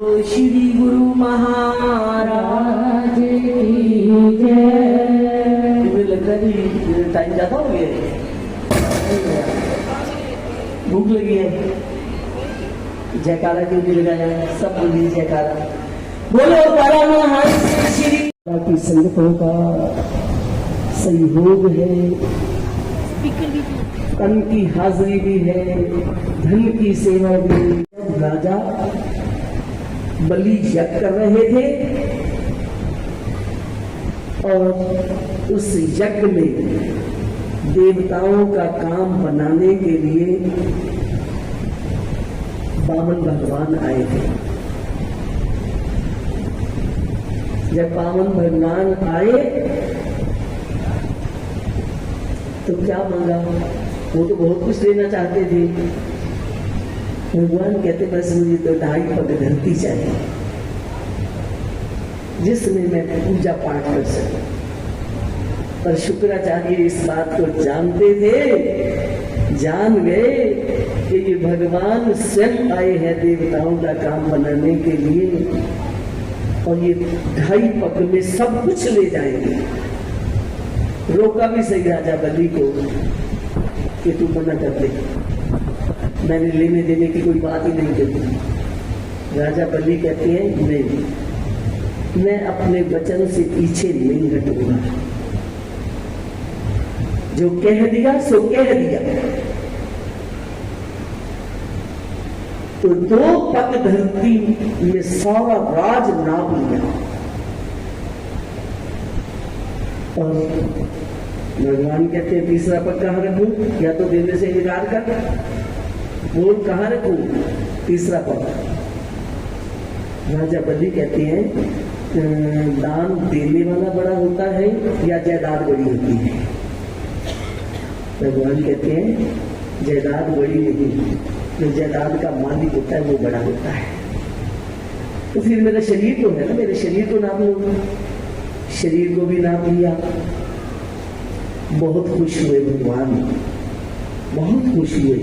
श्री गुरु महाराज की जय। तुम्हें लगता है टाइम ज्यादा हो गया, भूख लगी है? जयकारा क्यों नहीं लगाया? सब बोलिए जयकारा। बोलो परमहंस श्री की संगतों का सहयोग है, तन की हाजिरी भी है, धन की सेवा भी। राजा बलि यज्ञ कर रहे थे और उस यज्ञ में देवताओं का काम बनाने के लिए वामन भगवान आए थे। जब वामन भगवान आए तो क्या मांगा? वो तो बहुत कुछ लेना चाहते थे। भगवान कहते बस मुझे तो 2.5 पग धरती चाहिए जिसमें मैं पूजा पाठ कर सकूं। पर शुक्राचार्य इस बात को जानते थे, जान गए कि ये भगवान स्वयं आए हैं देवताओं का काम बनाने के लिए और ये 2.5 पग में सब कुछ ले जाएंगे। रोका भी सही राजा बलि को कि तू मना कर दे, मैंने लेने देने की कोई बात ही नहीं करती। राजा बलि कहते हैं नहीं, मैं अपने वचन से पीछे नहीं हटूंगा, जो कह दिया सो कह दिया। तो 2 पग धरती में सारा राज नाप लिया और भगवान कहते हैं तीसरा पग कहां रखूं? या तो देने से इनकार कर, बोल कहां रखूं तीसरा पग? राजा बलि कहते हैं दान देने वाला बड़ा होता है या जायदाद बड़ी होती है? भगवान कहते हैं जायदाद बड़ी नहीं, जो जायदाद का मालिक होता है वो बड़ा होता है। तो फिर मेरा शरीर तो है ना, मेरे शरीर को नाप लो। शरीर को भी नाप लिया। बहुत खुश हुए भगवान, बहुत खुश हुए।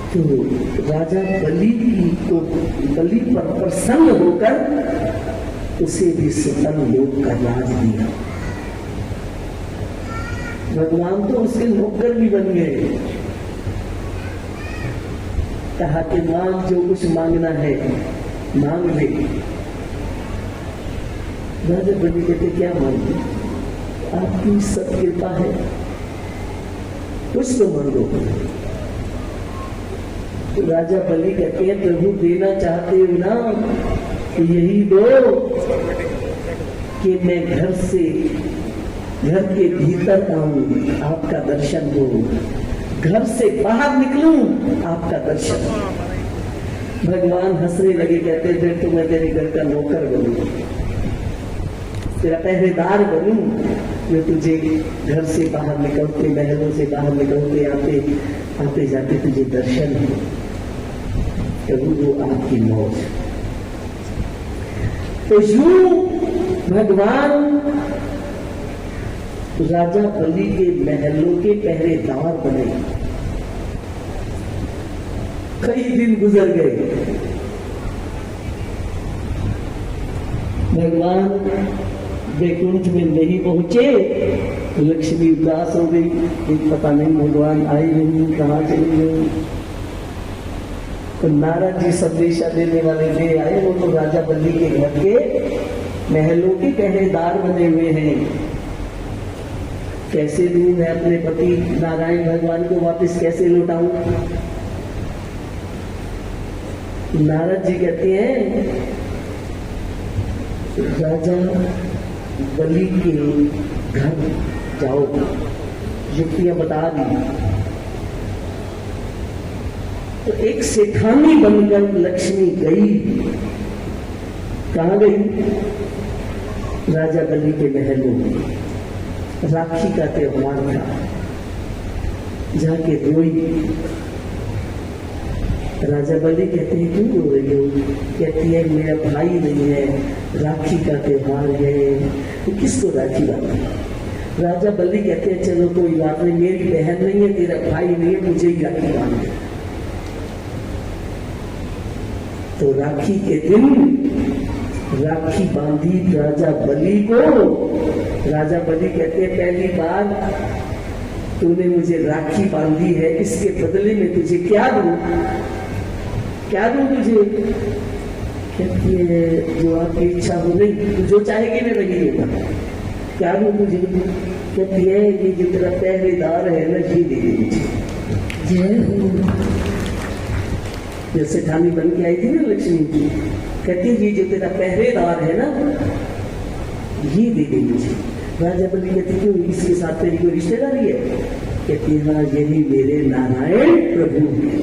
तो राजा बलि पर प्रसन्न होकर उसे भी स्वतंत्र लोक का राज दिया। भगवान तो उसके नौकर भी बन गए। कहा कि मांग, जो कुछ मांगना है मांग ले। राजा बलि कहते क्या मांगे? आपकी सब कृपा है, कुछ तो मांगो। तो राजा बलि कहते हैं प्रभु देना चाहते हो ना तो यही दो कि मैं घर के भीतर आऊं, आपका दर्शन हो, घर से बाहर निकलूं, आपका दर्शन। भगवान हंसने लगे, कहते फिर तो मैं तेरे घर का नौकर बनूं, तेरा पहरेदार बनूं, मैं तुझे घर से बाहर निकलते, महलों से बाहर निकलते आते जाते तुझे दर्शन हो। प्रभु वो आपकी मौज। तो यूं भगवान राजा बलि के महलों के पहरेदार बने। कई दिन गुजर गए। भगवान वैकुंठ में नहीं पहुंचे, लक्ष्मी उदास हो गई। पता नहीं भगवान आए नहीं, कहाँ चले गए। तो नारद जी संदेशा देने वाले ले आए। वो तो राजा बलि के घर के महलों के पहरेदार बने हुए हैं। कैसे दूं मैं अपने पति नारायण भगवान को वापस कैसे लौटाऊं? नारद जी कहते हैं राजा बलि के घर जाओ, युक्तियां बता दी। तो एक सेठानी बनकर लक्ष्मी गई। कहां गई? राजा बलि के महलों में। राखी का त्योहार था, जाके रोई। राजा बलि कहते हैं क्यों रो रही हो? कहती है मेरा भाई नहीं है, राखी का त्योहार है, तो किसको राखी बांधी? राजा बलि कहते हैं चलो कोई बात नहीं, मेरी बहन नहीं है, तेरा भाई नहीं है, मुझे ही राखी बांध दे। तो राखी के दिन राखी बांधी राजा बलि को। राजा बलि कहते हैं पहली बार तूने मुझे राखी बांधी है, इसके बदले में तुझे क्या दूं, क्या दूं तुझे? कहती है जो आपकी इच्छा हो, नहीं तू जो चाहेगी मैं वही दूंगा, क्या दूं तुझे? कहती है ये जो तेरा पहरेदार है ना, ये दे दे मुझे। जय हो। जैसे ठानी बन के आई थी ना लक्ष्मी जी, कहती है ये जो तेरा पहरेदार है ना, ये दे दे मुझे। राजा बलि कहती क्यों, इसके साथ तेरी कोई रिश्तेदारी है? कहती हाँ यही मेरे नारायण प्रभु हैं,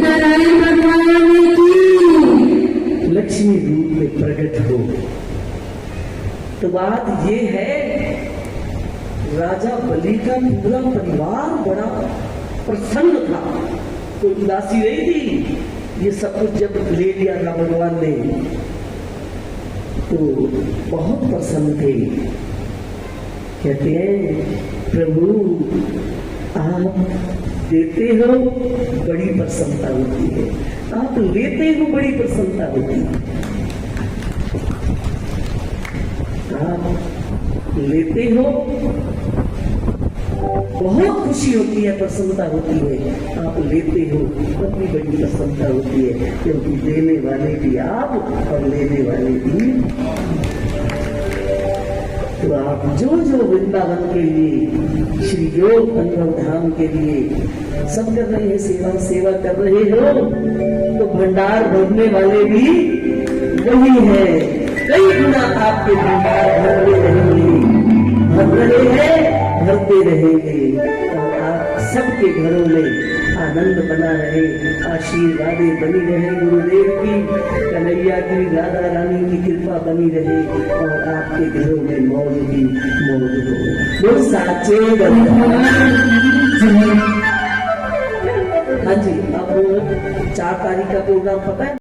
नारायण भगवान की लक्ष्मी रूप में प्रकट हो। तो बात ये है, राजा बलि का पूरा परिवार बड़ा प्रसन्न था, कोई उदासी नहीं थी। ये सब कुछ जब ले लिया था भगवान ने तो बहुत प्रसन्न थे। कहते हैं प्रभु आप देते हो बड़ी प्रसन्नता होती है, आप लेते हो बड़ी प्रसन्नता होती है। आप लेते हो बहुत खुशी होती है, प्रसन्नता होती है, आप लेते हो तब भी बड़ी प्रसन्नता होती है, क्योंकि देने वाले भी आप और लेने वाले भी। तो आप जो जो वृंदावन के लिए, श्री योग अनुभव धाम के लिए सब कर रहे हैं, सेवा कर रहे हो, तो भंडार भरने वाले भी वही है। कई गुना आपके भंडार भरते रहेंगे, भर रहे हैं, भरते रहेंगे, और आप सबके घरों में आनंद बना रहे, आशीर्वादें बनी रहे गुरुदेव की, कन्हैया की, राधा रानी की कृपा बनी रहे, और आपके घरों में मौज भी मौज हो। वो साचे हाँ जी, अब 4 तारीख का प्रोग्राम पता है।